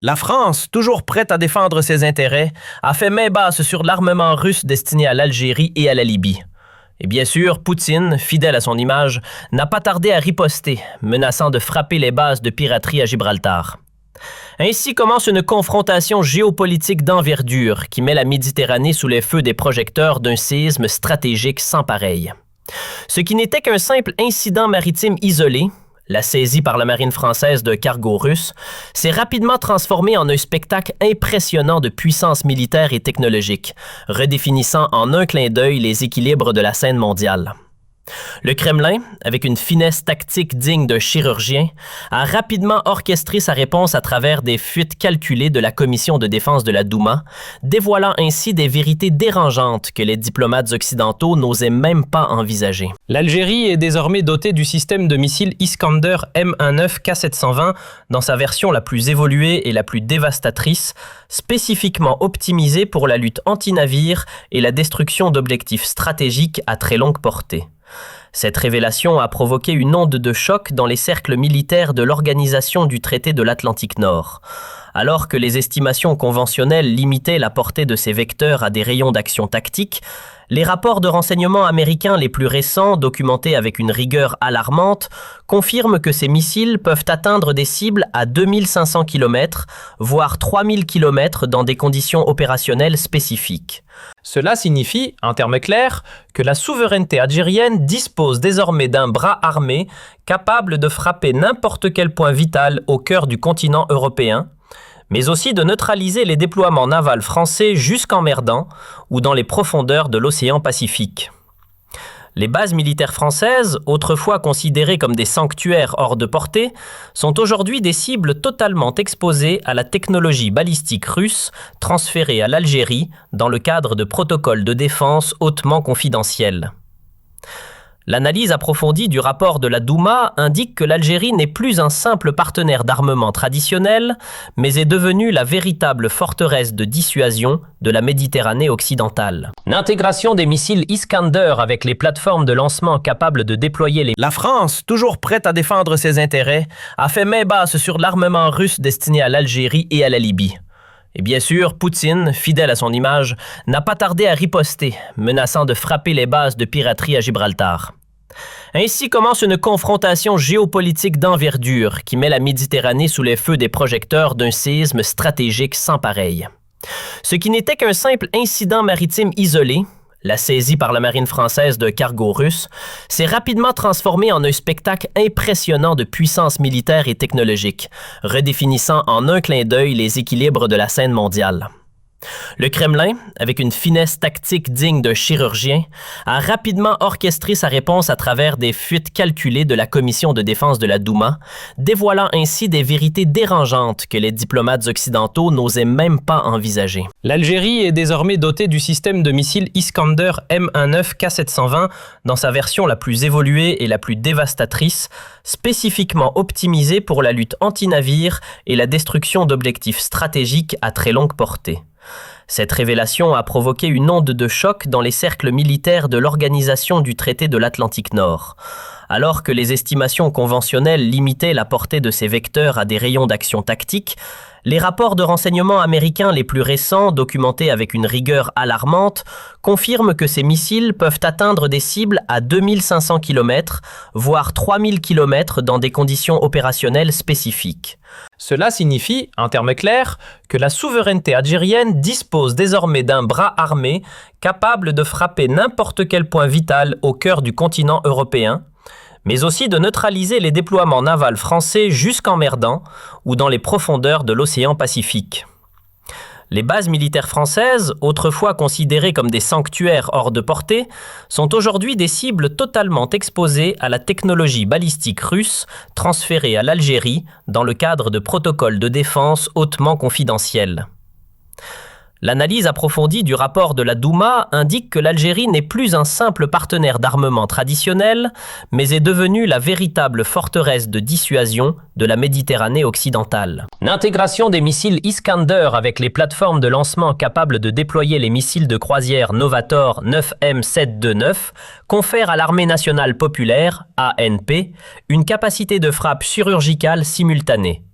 La France, toujours prête à défendre ses intérêts, a fait main basse sur l'armement russe destiné à l'Algérie et à la Libye. Et bien sûr, Poutine, fidèle à son image, n'a pas tardé à riposter, menaçant de frapper les bases de piraterie à Gibraltar. Ainsi commence une confrontation géopolitique d'envergure qui met la Méditerranée sous les feux des projecteurs d'un séisme stratégique sans pareil. Ce qui n'était qu'un simple incident maritime isolé, la saisie par la marine française d'un cargo russe, s'est rapidement transformé en un spectacle impressionnant de puissance militaire et technologique, redéfinissant en un clin d'œil les équilibres de la scène mondiale. Le Kremlin, avec une finesse tactique digne d'un chirurgien, a rapidement orchestré sa réponse à travers des fuites calculées de la commission de défense de la Douma, dévoilant ainsi des vérités dérangeantes que les diplomates occidentaux n'osaient même pas envisager. L'Algérie est désormais dotée du système de missiles Iskander M19 K720 dans sa version la plus évoluée et la plus dévastatrice, spécifiquement optimisé pour la lutte anti-navire et la destruction d'objectifs stratégiques à très longue portée. Cette révélation a provoqué une onde de choc dans les cercles militaires de l'Organisation du traité de l'Atlantique Nord. Alors que les estimations conventionnelles limitaient la portée de ces vecteurs à des rayons d'action tactique, les rapports de renseignement américains les plus récents, documentés avec une rigueur alarmante, confirment que ces missiles peuvent atteindre des cibles à 2500 km, voire 3000 km dans des conditions opérationnelles spécifiques. Cela signifie, en termes clairs, que la souveraineté algérienne dispose désormais d'un bras armé capable de frapper n'importe quel point vital au cœur du continent européen, mais aussi de neutraliser les déploiements navals français jusqu'en Merdan ou dans les profondeurs de l'océan Pacifique. Les bases militaires françaises, autrefois considérées comme des sanctuaires hors de portée, sont aujourd'hui des cibles totalement exposées à la technologie balistique russe transférée à l'Algérie dans le cadre de protocoles de défense hautement confidentiels. L'analyse approfondie du rapport de la Douma indique que l'Algérie n'est plus un simple partenaire d'armement traditionnel, mais est devenue la véritable forteresse de dissuasion de la Méditerranée occidentale. L'intégration des missiles Iskander avec les plateformes de lancement capables de déployer les... La France, toujours prête à défendre ses intérêts, a fait main basse sur l'armement russe destiné à l'Algérie et à la Libye. Et bien sûr, Poutine, fidèle à son image, n'a pas tardé à riposter, menaçant de frapper les bases de piraterie à Gibraltar. Ainsi commence une confrontation géopolitique d'envergure qui met la Méditerranée sous les feux des projecteurs d'un séisme stratégique sans pareil. Ce qui n'était qu'un simple incident maritime isolé, la saisie par la marine française d'un cargo russe, s'est rapidement transformé en un spectacle impressionnant de puissance militaire et technologique, redéfinissant en un clin d'œil les équilibres de la scène mondiale. Le Kremlin, avec une finesse tactique digne d'un chirurgien, a rapidement orchestré sa réponse à travers des fuites calculées de la commission de défense de la Douma, dévoilant ainsi des vérités dérangeantes que les diplomates occidentaux n'osaient même pas envisager. L'Algérie est désormais dotée du système de missiles Iskander M19 K720 dans sa version la plus évoluée et la plus dévastatrice, spécifiquement optimisé pour la lutte anti-navire et la destruction d'objectifs stratégiques à très longue portée. Cette révélation a provoqué une onde de choc dans les cercles militaires de l'Organisation du traité de l'Atlantique Nord. Alors que les estimations conventionnelles limitaient la portée de ces vecteurs à des rayons d'action tactique, les rapports de renseignement américains les plus récents, documentés avec une rigueur alarmante, confirment que ces missiles peuvent atteindre des cibles à 2500 km, voire 3000 km dans des conditions opérationnelles spécifiques. Cela signifie, en termes clairs, que la souveraineté algérienne dispose désormais d'un bras armé capable de frapper n'importe quel point vital au cœur du continent européen, mais aussi de neutraliser les déploiements navals français jusqu'en Merdan ou dans les profondeurs de l'océan Pacifique. Les bases militaires françaises, autrefois considérées comme des sanctuaires hors de portée, sont aujourd'hui des cibles totalement exposées à la technologie balistique russe transférée à l'Algérie dans le cadre de protocoles de défense hautement confidentiels. L'analyse approfondie du rapport de la Douma indique que l'Algérie n'est plus un simple partenaire d'armement traditionnel, mais est devenue la véritable forteresse de dissuasion de la Méditerranée occidentale. L'intégration des missiles Iskander avec les plateformes de lancement capables de déployer les missiles de croisière Novator 9M729 confère à l'Armée nationale populaire, ANP, une capacité de frappe chirurgicale simultanée.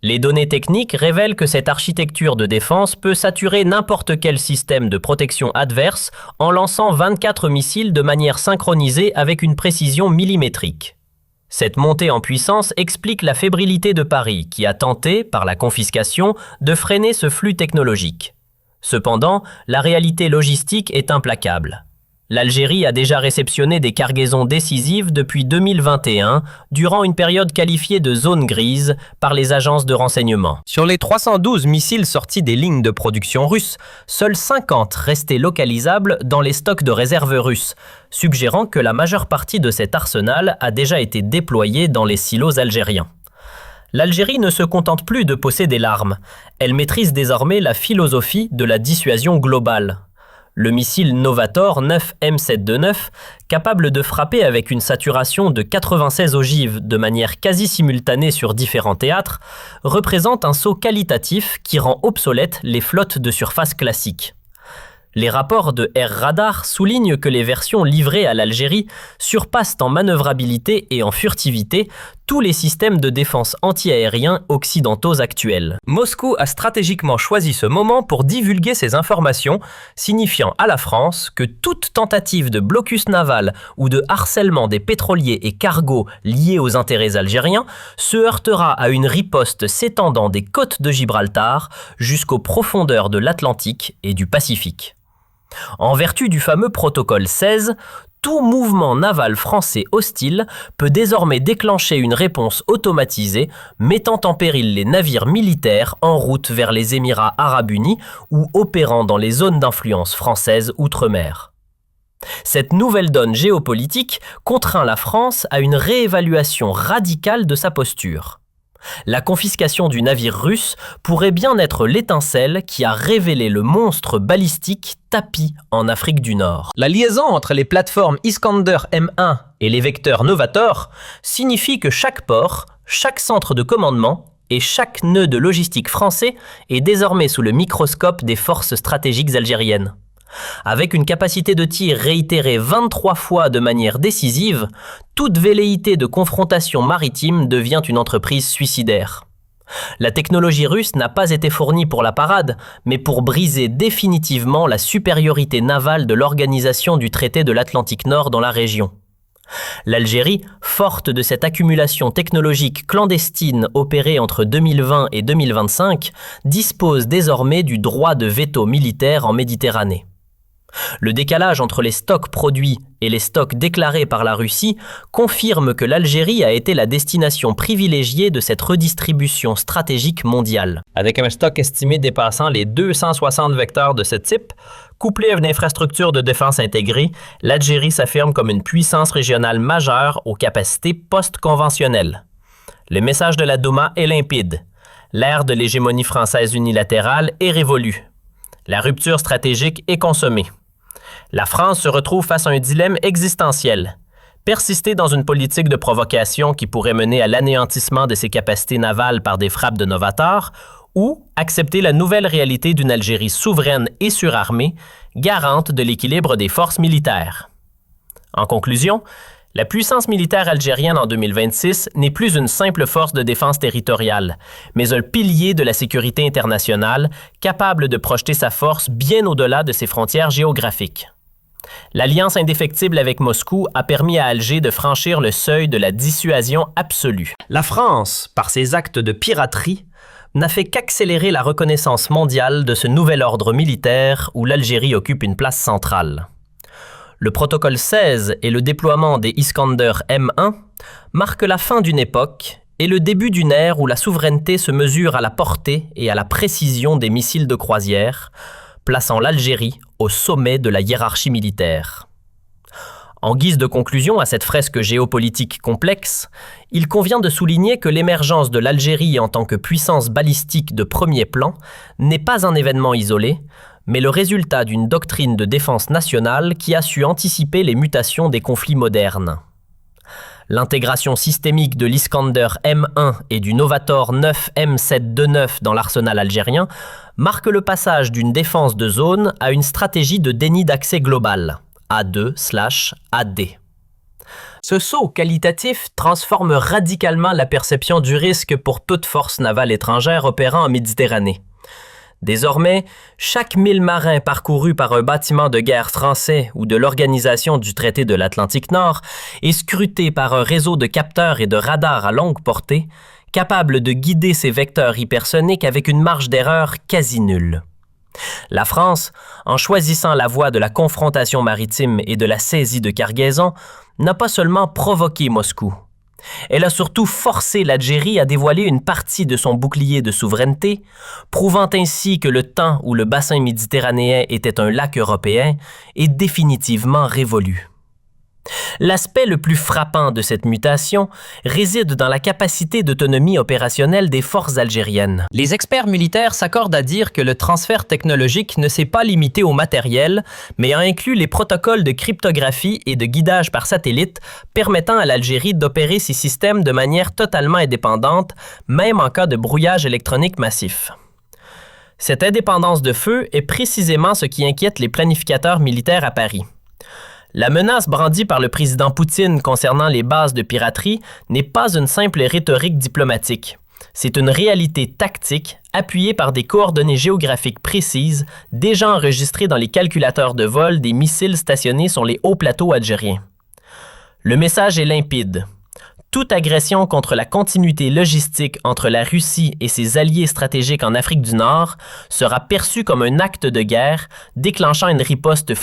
Les données techniques révèlent que cette architecture de défense peut saturer n'importe quel système de protection adverse en lançant 24 missiles de manière synchronisée avec une précision millimétrique. Cette montée en puissance explique la fébrilité de Paris, qui a tenté, par la confiscation, de freiner ce flux technologique. Cependant, la réalité logistique est implacable. L'Algérie a déjà réceptionné des cargaisons décisives depuis 2021, durant une période qualifiée de zone grise par les agences de renseignement. Sur les 312 missiles sortis des lignes de production russes, seuls 50 restaient localisables dans les stocks de réserve russes, suggérant que la majeure partie de cet arsenal a déjà été déployée dans les silos algériens. L'Algérie ne se contente plus de posséder l'arme, elle maîtrise désormais la philosophie de la dissuasion globale. Le missile Novator 9 M729, capable de frapper avec une saturation de 96 ogives de manière quasi simultanée sur différents théâtres, représente un saut qualitatif qui rend obsolètes les flottes de surface classiques. Les rapports de Air Radar soulignent que les versions livrées à l'Algérie surpassent en manœuvrabilité et en furtivité tous les systèmes de défense anti-aériens occidentaux actuels. Moscou a stratégiquement choisi ce moment pour divulguer ces informations, signifiant à la France que toute tentative de blocus naval ou de harcèlement des pétroliers et cargos liés aux intérêts algériens se heurtera à une riposte s'étendant des côtes de Gibraltar jusqu'aux profondeurs de l'Atlantique et du Pacifique. En vertu du fameux protocole 16, tout mouvement naval français hostile peut désormais déclencher une réponse automatisée mettant en péril les navires militaires en route vers les Émirats arabes unis ou opérant dans les zones d'influence française outre-mer. Cette nouvelle donne géopolitique contraint la France à une réévaluation radicale de sa posture. La confiscation du navire russe pourrait bien être l'étincelle qui a révélé le monstre balistique tapi en Afrique du Nord. La liaison entre les plateformes Iskander M1 et les vecteurs Novator signifie que chaque port, chaque centre de commandement et chaque nœud de logistique français est désormais sous le microscope des forces stratégiques algériennes. Avec une capacité de tir réitérée 23 fois de manière décisive, toute velléité de confrontation maritime devient une entreprise suicidaire. La technologie russe n'a pas été fournie pour la parade, mais pour briser définitivement la supériorité navale de l'organisation du traité de l'Atlantique Nord dans la région. L'Algérie, forte de cette accumulation technologique clandestine opérée entre 2020 et 2025, dispose désormais du droit de veto militaire en Méditerranée. Le décalage entre les stocks produits et les stocks déclarés par la Russie confirme que l'Algérie a été la destination privilégiée de cette redistribution stratégique mondiale. Avec un stock estimé dépassant les 260 vecteurs de ce type, couplé à une infrastructure de défense intégrée, l'Algérie s'affirme comme une puissance régionale majeure aux capacités post-conventionnelles. Le message de la Douma est limpide. L'ère de l'hégémonie française unilatérale est révolue. La rupture stratégique est consommée. La France se retrouve face à un dilemme existentiel. Persister dans une politique de provocation qui pourrait mener à l'anéantissement de ses capacités navales par des frappes de Novator, ou accepter la nouvelle réalité d'une Algérie souveraine et surarmée, garante de l'équilibre des forces militaires. En conclusion, la puissance militaire algérienne en 2026 n'est plus une simple force de défense territoriale, mais un pilier de la sécurité internationale capable de projeter sa force bien au-delà de ses frontières géographiques. L'alliance indéfectible avec Moscou a permis à Alger de franchir le seuil de la dissuasion absolue. La France, par ses actes de piraterie, n'a fait qu'accélérer la reconnaissance mondiale de ce nouvel ordre militaire où l'Algérie occupe une place centrale. Le protocole 16 et le déploiement des Iskander M1 marquent la fin d'une époque et le début d'une ère où la souveraineté se mesure à la portée et à la précision des missiles de croisière, plaçant l'Algérie au sommet de la hiérarchie militaire. En guise de conclusion à cette fresque géopolitique complexe, il convient de souligner que l'émergence de l'Algérie en tant que puissance balistique de premier plan n'est pas un événement isolé, mais le résultat d'une doctrine de défense nationale qui a su anticiper les mutations des conflits modernes. L'intégration systémique de l'Iskander M1 et du Novator 9 M729 dans l'arsenal algérien marque le passage d'une défense de zone à une stratégie de déni d'accès global, A2/AD. Ce saut qualitatif transforme radicalement la perception du risque pour toute force navale étrangère opérant en Méditerranée. Désormais, chaque 1000 marins parcourus par un bâtiment de guerre français ou de l'Organisation du traité de l'Atlantique Nord est scruté par un réseau de capteurs et de radars à longue portée, capable de guider ces vecteurs hypersoniques avec une marge d'erreur quasi nulle. La France, en choisissant la voie de la confrontation maritime et de la saisie de cargaisons, n'a pas seulement provoqué Moscou. Elle a surtout forcé l'Algérie à dévoiler une partie de son bouclier de souveraineté, prouvant ainsi que le temps où le bassin méditerranéen était un lac européen est définitivement révolu. L'aspect le plus frappant de cette mutation réside dans la capacité d'autonomie opérationnelle des forces algériennes. Les experts militaires s'accordent à dire que le transfert technologique ne s'est pas limité au matériel, mais a inclus les protocoles de cryptographie et de guidage par satellite permettant à l'Algérie d'opérer ses systèmes de manière totalement indépendante, même en cas de brouillage électronique massif. Cette indépendance de feu est précisément ce qui inquiète les planificateurs militaires à Paris. La menace brandie par le président Poutine concernant les bases de piraterie n'est pas une simple rhétorique diplomatique. C'est une réalité tactique appuyée par des coordonnées géographiques précises déjà enregistrées dans les calculateurs de vol des missiles stationnés sur les hauts plateaux algériens. Le message est limpide. Toute agression contre la continuité logistique entre la Russie et ses alliés stratégiques en Afrique du Nord sera perçue comme un acte de guerre déclenchant une riposte